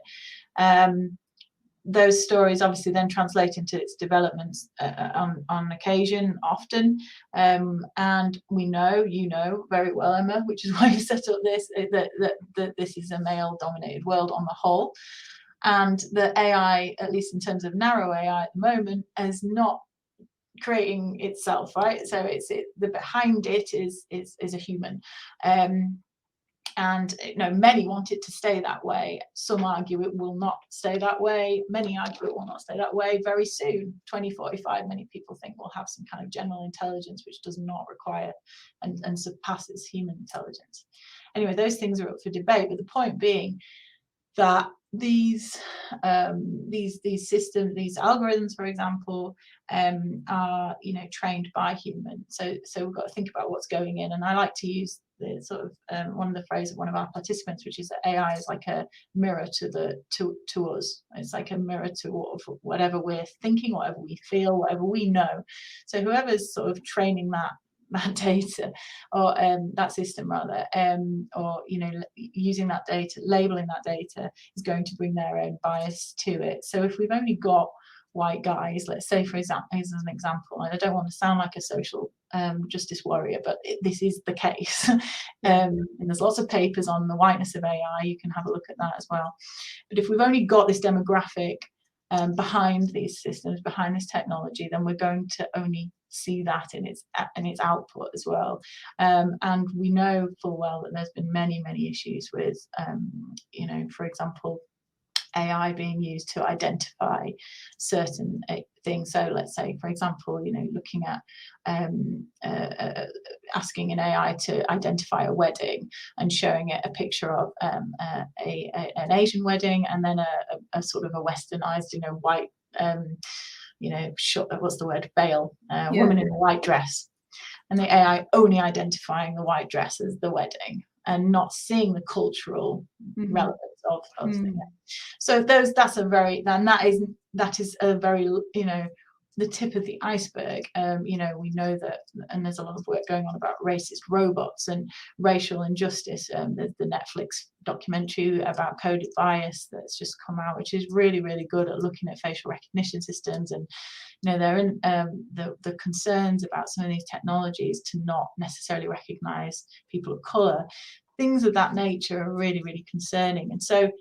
Those stories obviously then translate into its developments on occasion, often, and we know very well, Emma, which is why you set up this, that this is a male-dominated world on the whole, and the AI, at least in terms of narrow AI at the moment, is not creating itself, right? So the behind it is a human. And many want it to stay that way. Some argue it will not stay that way. Many argue it will not stay that way very soon. 2045, many people think we'll have some kind of general intelligence which does not require and surpasses human intelligence. Anyway, those things are up for debate, but the point being that these systems, these algorithms, for example, are trained by humans. So we've got to think about what's going in. And I like to use the sort of one of the phrases of one of our participants, which is that AI is like a mirror to us. It's like a mirror to whatever we're thinking, whatever we feel, whatever we know. So whoever's sort of training that data, or that system rather, or using that data, labeling that data, is going to bring their own bias to it. So if we've only got white guys, let's say, for example, as an example, and I don't want to sound like a social justice warrior, but this is the case. And there's lots of papers on the whiteness of AI. You can have a look at that as well. But if we've only got this demographic behind these systems, behind this technology, then we're going to only see that in its output as well. And we know full well that there's been many issues with, for example, AI being used to identify certain things. So let's say, for example, looking at asking an AI to identify a wedding and showing it a picture of an Asian wedding, and then a sort of a westernized, white, what's the word, veil, woman in a white dress, and the AI only identifying the white dress as the wedding and not seeing the cultural relevance of things. So that is a very the tip of the iceberg. You know, we know that, and there's a lot of work going on about racist robots and racial injustice. There's the Netflix documentary about coded bias that's just come out, which is really, really good at looking at facial recognition systems. And you know, they're in the concerns about some of these technologies to not necessarily recognize people of color. Things of that nature are really, really concerning. And so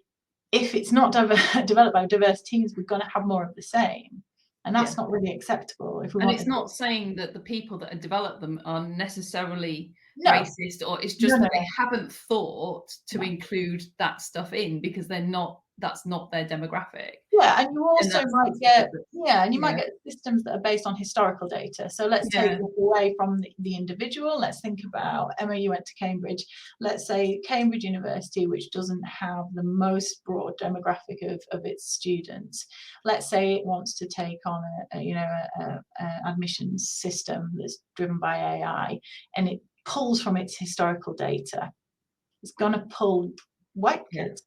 if it's not developed by diverse teams, we're going to have more of the same. And that's not really acceptable. If we and want it's to, not saying that the people that have developed them are necessarily no, racist, or it's just no, that they haven't thought to include that stuff in because they're not, that's not their demographic. Yeah, and you also might get, and you might get systems that are based on historical data. So let's take it away from the individual. Let's think about, Emma, you went to Cambridge. Let's say Cambridge University, which doesn't have the most broad demographic of its students. Let's say it wants to take on a admissions system that's driven by AI, and it pulls from its historical data. It's going to pull white kids.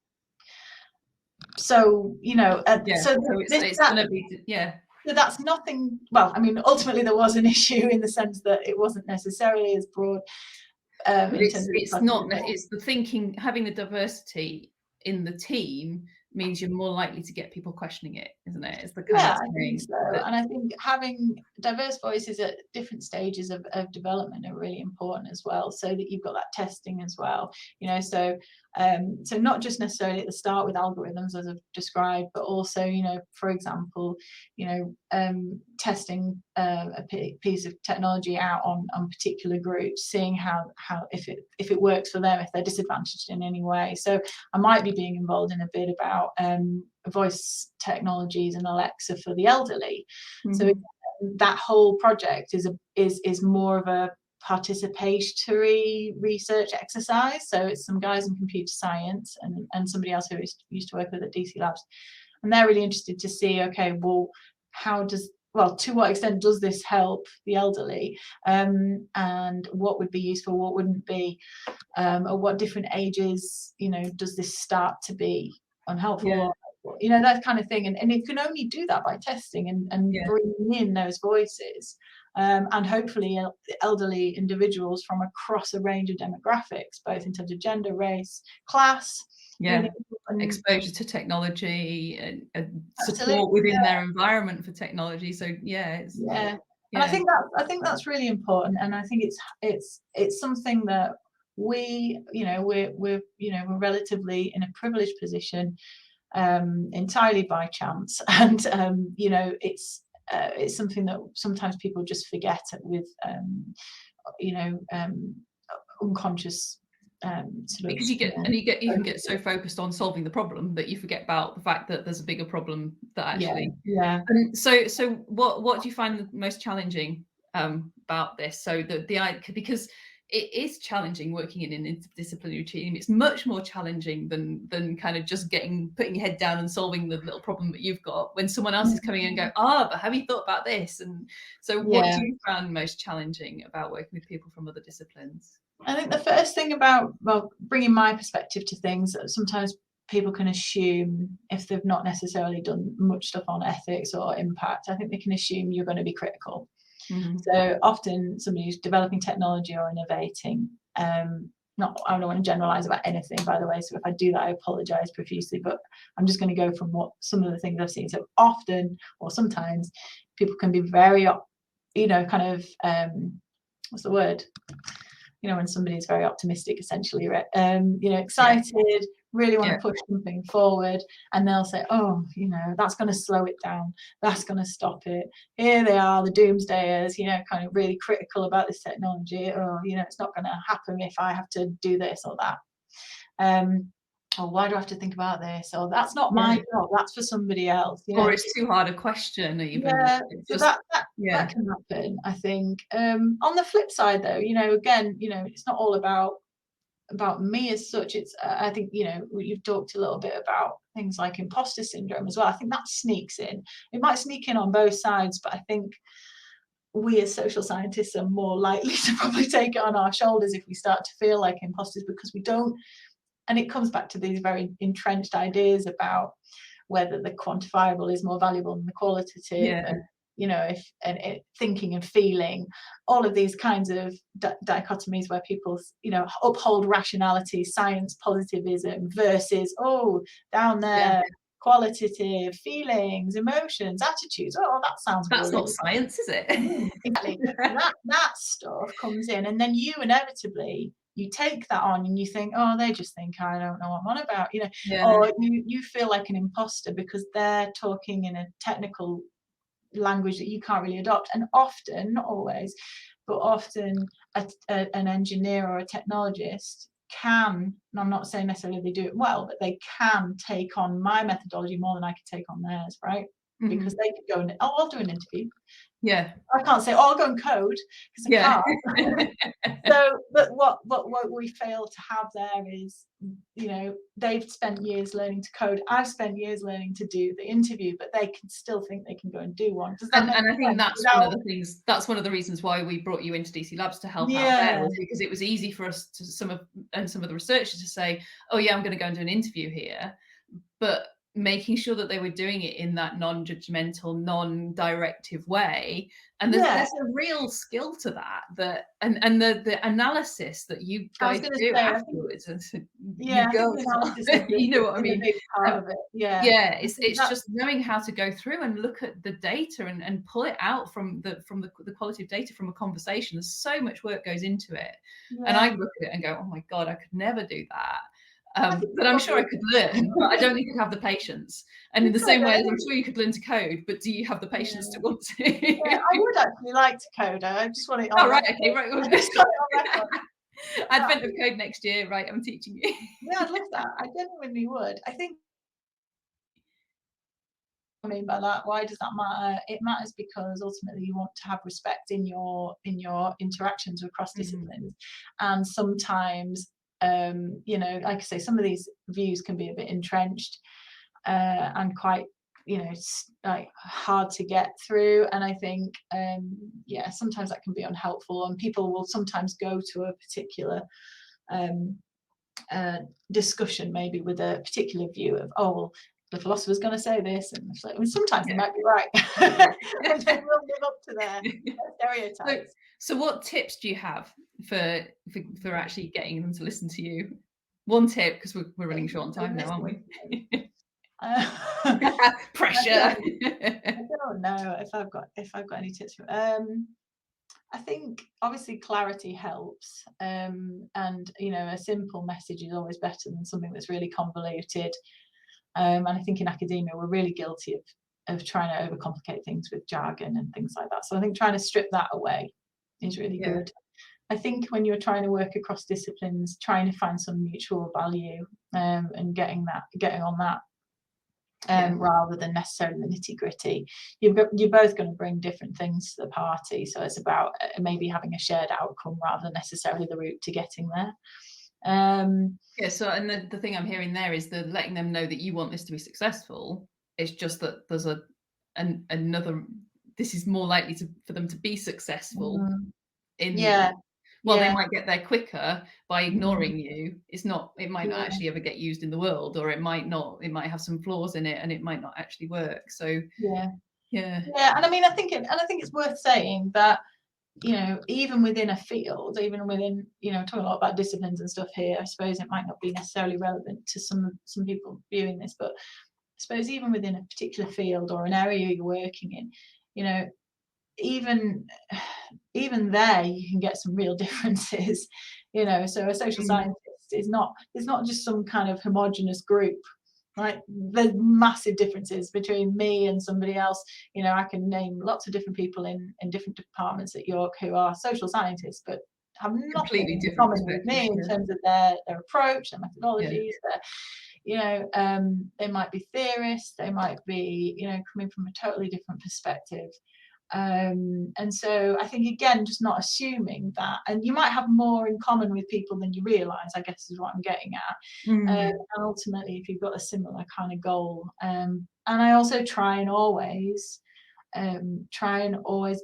So, you know, so it's going to be, so that's nothing. Well, I mean, ultimately there was an issue in the sense that it wasn't necessarily as broad. It's not, it's the thinking, having the diversity in the team means you're more likely to get people questioning it, isn't it? It's the kind of thing. I think so. And I think having diverse voices at different stages of development are really important as well, so that you've got that testing as well, you know, so not just necessarily at the start with algorithms as I've described, but also, you know, for example, you know, testing a piece of technology out on particular groups, seeing how if it works for them, if they're disadvantaged in any way. So I might be being involved in a bit about voice technologies and Alexa for the elderly. So that whole project is more of a participatory research exercise. So it's some guys in computer science and somebody else who used to work with at DC Labs, and they're really interested to see, okay, well, to what extent does this help the elderly, and what would be useful, what wouldn't be, or what different ages, you know, does this start to be unhelpful, you know, that kind of thing. And you can only do that by testing and bringing in those voices, and hopefully elderly individuals from across a range of demographics, both in terms of gender, race, class, exposure to technology and support within their environment for technology. So and I think that's really important. And I think it's something that we're relatively in a privileged position, entirely by chance, and you know, it's something that sometimes people just forget with unconscious because you can get so focused on solving the problem that you forget about the fact that there's a bigger problem that actually and so what do you find the most challenging about this? So because it is challenging working in an interdisciplinary team. It's much more challenging than kind of just putting your head down and solving the little problem that you've got, when someone else is coming in and going, but have you thought about this? And so what do you find most challenging about working with people from other disciplines? I think the first thing about, bringing my perspective to things, sometimes people can assume, if they've not necessarily done much stuff on ethics or impact, I think they can assume you're going to be critical. So often somebody who's developing technology or innovating, I don't want to generalize about anything, by the way, so if I do that, I apologize profusely, but I'm just going to go from what some of the things I've seen. So often, or sometimes, people can be very, you know, kind of, what's the word? You know, when somebody's very optimistic, essentially, right? You know, excited, really want to push something forward, and they'll say, oh, you know, that's going to slow it down, that's going to stop it. Here they are, the doomsdayers, you know, kind of really critical about this technology. Oh, you know, it's not going to happen if I have to do this or that. Or why do I have to think about this? Or that's not my job, that's for somebody else. You know? Or it's too hard a question, even. So that can happen, I think. On the flip side, though, you know, again, you know, it's not all about me as such. It's I think, you know, you've talked a little bit about things like imposter syndrome as well. I think that sneaks in. It might sneak in on both sides, but I think we as social scientists are more likely to probably take it on our shoulders if we start to feel like imposters, because we don't. And it comes back to these very entrenched ideas about whether the quantifiable is more valuable than the qualitative. thinking and feeling, all of these kinds of dichotomies where people, uphold rationality, science positivism versus, down there, qualitative feelings, emotions, attitudes. That sounds That's brilliant. not science, is it? Exactly. that stuff comes in, and then you inevitably take that on and you think, they just think I don't know what I'm on about, or you feel like an imposter because they're talking in a technical language that you can't really adopt. And often, not always, but often an engineer or a technologist can, and I'm not saying necessarily they do it well, but they can take on my methodology more than I could take on theirs, right? Because they could go and I'll do an interview. I can't say, I'll go and code, because I can't. So, but what we fail to have there is, they've spent years learning to code. I've spent years learning to do the interview, but they can still think they can go and do one. And I think that's one of the things. That's one of the reasons why we brought you into DC Labs to help out there, was because it was easy for us to some of the researchers to say, I'm going to go and do an interview here, but making sure that they were doing it in that non-judgmental, non-directive way. And there's a real skill to that and the analysis that you guys do afterwards. You know what I mean? Part of it. It's just knowing how to go through and look at the data and pull it out from the quality of data from a conversation. There's so much work goes into it. And I look at it and go, oh my God, I could never do that. But I'm sure I could learn, but I don't think I'd have the patience. And in the same way, I'm sure you could learn to code, but do you have the patience to want to? I would actually like to code. I just want it on. Advent of code next year, right? I'm teaching you. I'd love that. I genuinely would. I think. I mean by that, why does that matter? It matters because ultimately you want to have respect in your interactions across disciplines, and sometimes. Like I say, some of these views can be a bit entrenched and quite, like hard to get through. And I think, sometimes that can be unhelpful. And people will sometimes go to a particular discussion, maybe with a particular view of, the philosopher's going to say this, and sometimes they might be right. And they will live up to their stereotypes. So what tips do you have for actually getting them to listen to you? One tip, because we're running short on time now, aren't we? Pressure. I don't know if I've got any tips. I think obviously clarity helps, and a simple message is always better than something that's really convoluted. And I think in academia we're really guilty of trying to overcomplicate things with jargon and things like that. So I think trying to strip that away is really good. I think when you're trying to work across disciplines, trying to find some mutual value and getting on that rather than necessarily the nitty gritty. You're both going to bring different things to the party, so it's about maybe having a shared outcome rather than necessarily the route to getting there. So and the thing I'm hearing there is the letting them know that you want this to be successful. It's just that there's another. This is more likely for them to be successful. They might get there quicker by ignoring you. It might not actually ever get used in the world, or it might have some flaws in it and it might not actually work. So and I mean, I think it's worth saying that, even within a field, even within, talking a lot about disciplines and stuff here, I suppose it might not be necessarily relevant to some people viewing this, but I suppose even within a particular field or an area you're working in, even there you can get some real differences. So a social scientist is not just some kind of homogenous group, right? There's massive differences between me and somebody else. I can name lots of different people in different departments at York who are social scientists but have nothing in common with me in terms of their approach, their methodologies, they might be theorists, they might be coming from a totally different perspective. And so I think, again, just not assuming that, and you might have more in common with people than you realize, I guess is what I'm getting at. And ultimately, if you've got a similar kind of goal, and I also try and always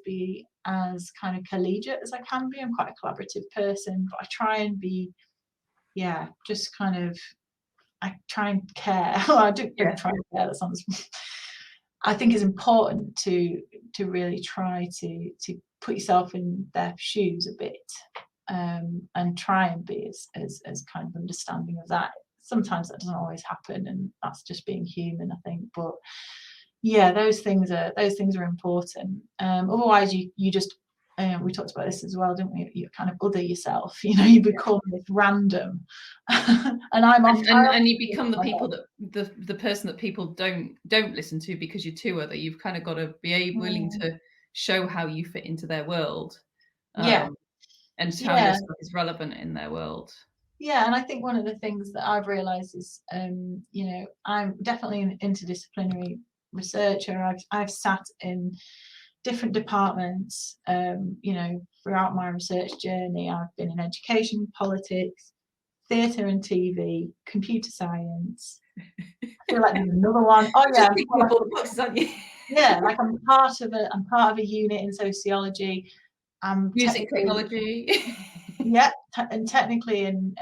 be as kind of collegiate as I can be. I'm quite a collaborative person, but I try and be, just kind of, I try and care. I do try and care. That sounds I think it's important to really try to put yourself in their shoes a bit, and try and be as kind of understanding of that. Sometimes that doesn't always happen, and that's just being human, I think. But yeah, those things are important. Otherwise, you just we talked about this as well, didn't we? You kind of other yourself. You become this random, and and you become the people that the person that people don't listen to because you're too other. You've kind of got to be willing to show how you fit into their world, and how your stuff is relevant in their world. Yeah, and I think one of the things that I've realised is, I'm definitely an interdisciplinary researcher. I've sat in different departments, throughout my research journey. I've been in education, politics, theatre and TV, computer science. I feel like there's another one. Oh yeah, books, aren't you? Yeah, like I'm part of a unit in sociology. Music technology. Yeah, and technically in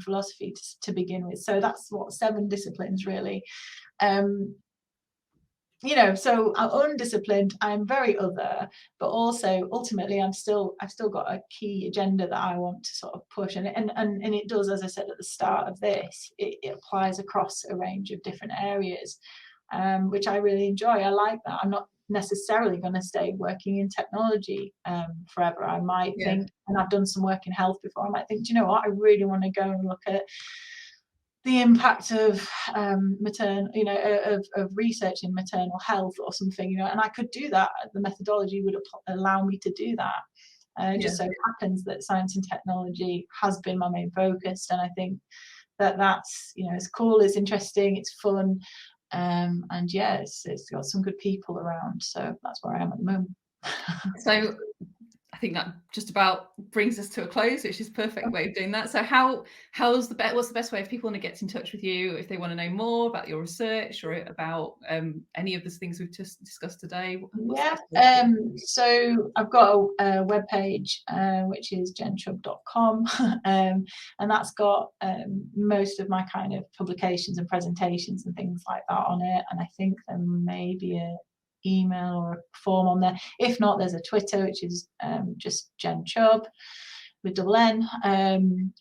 philosophy to begin with. So that's 7 disciplines really. So I'm undisciplined, I'm very other, but also ultimately I've still got a key agenda that I want to sort of push, and it does, as I said at the start of this, it applies across a range of different areas, which I really enjoy. I like that. I'm not necessarily going to stay working in technology forever. I might think, and I've done some work in health before, I might think, do you know what, I really want to go and look at the impact of of research in maternal health or something, and I could do that. The methodology would allow me to do that. Just so happens that science and technology has been my main focus, and I think that's it's cool, it's interesting, it's fun, and it's got some good people around, so that's where I am at the moment. So I think that just about brings us to a close, which is a perfect way of doing that. So what's the best way if people want to get in touch with you, if they want to know more about your research or about any of the things we've just discussed today? So I've got a webpage, which is jenchubb.com, and that's got most of my kind of publications and presentations and things like that on it, and I think there may be a email or a form on there. If not, there's a Twitter, which is just Jenn Chubb with double N, and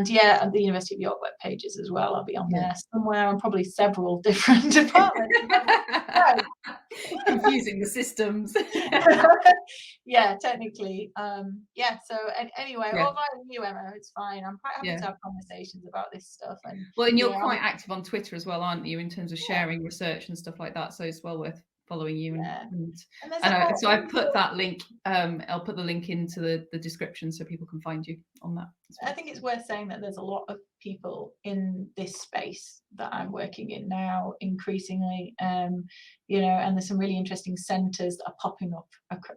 the University of York web pages as well. I'll be on there somewhere on probably several different departments. Confusing the systems. Technically. So anyway, or via you, Emma, it's fine. I'm quite happy to have conversations about this stuff. And you're quite active on Twitter as well, aren't you, in terms of sharing research and stuff like that, so it's well worth following you. So I've put that link, I'll put the link into the description so people can find you on that. I think it's worth saying that there's a lot of people in this space that I'm working in now, increasingly, and there's some really interesting centres that are popping up,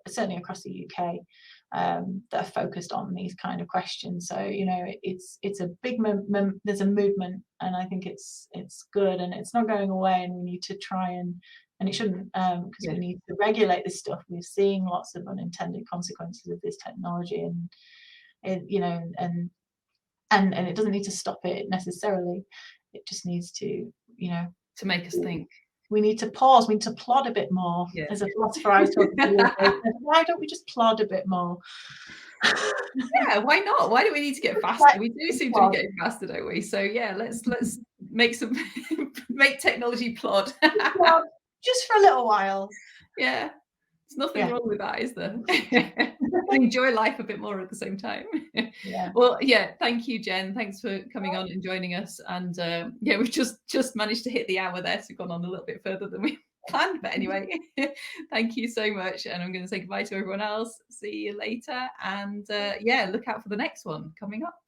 certainly across the UK, that are focused on these kind of questions. So it's a big there's a movement, and I think it's good, and it's not going away, and we need to try and it shouldn't, because we need to regulate this stuff. We're seeing lots of unintended consequences of this technology, and it doesn't need to stop it necessarily. It just needs to to make us think. We need to pause. We need to plod a bit more. As a philosopher I was talking to, why don't we just plod a bit more? Why not? Why do we need to get faster? We do seem to be getting faster, don't we? So let's make make technology plod. Just for a little while. There's nothing wrong with that, is there? Enjoy life a bit more at the same time. Well, thank you, Jenn. Thanks for coming on and joining us. And we've just managed to hit the hour there, so we've gone on a little bit further than we planned. But anyway, thank you so much. And I'm going to say goodbye to everyone else. See you later. And look out for the next one coming up.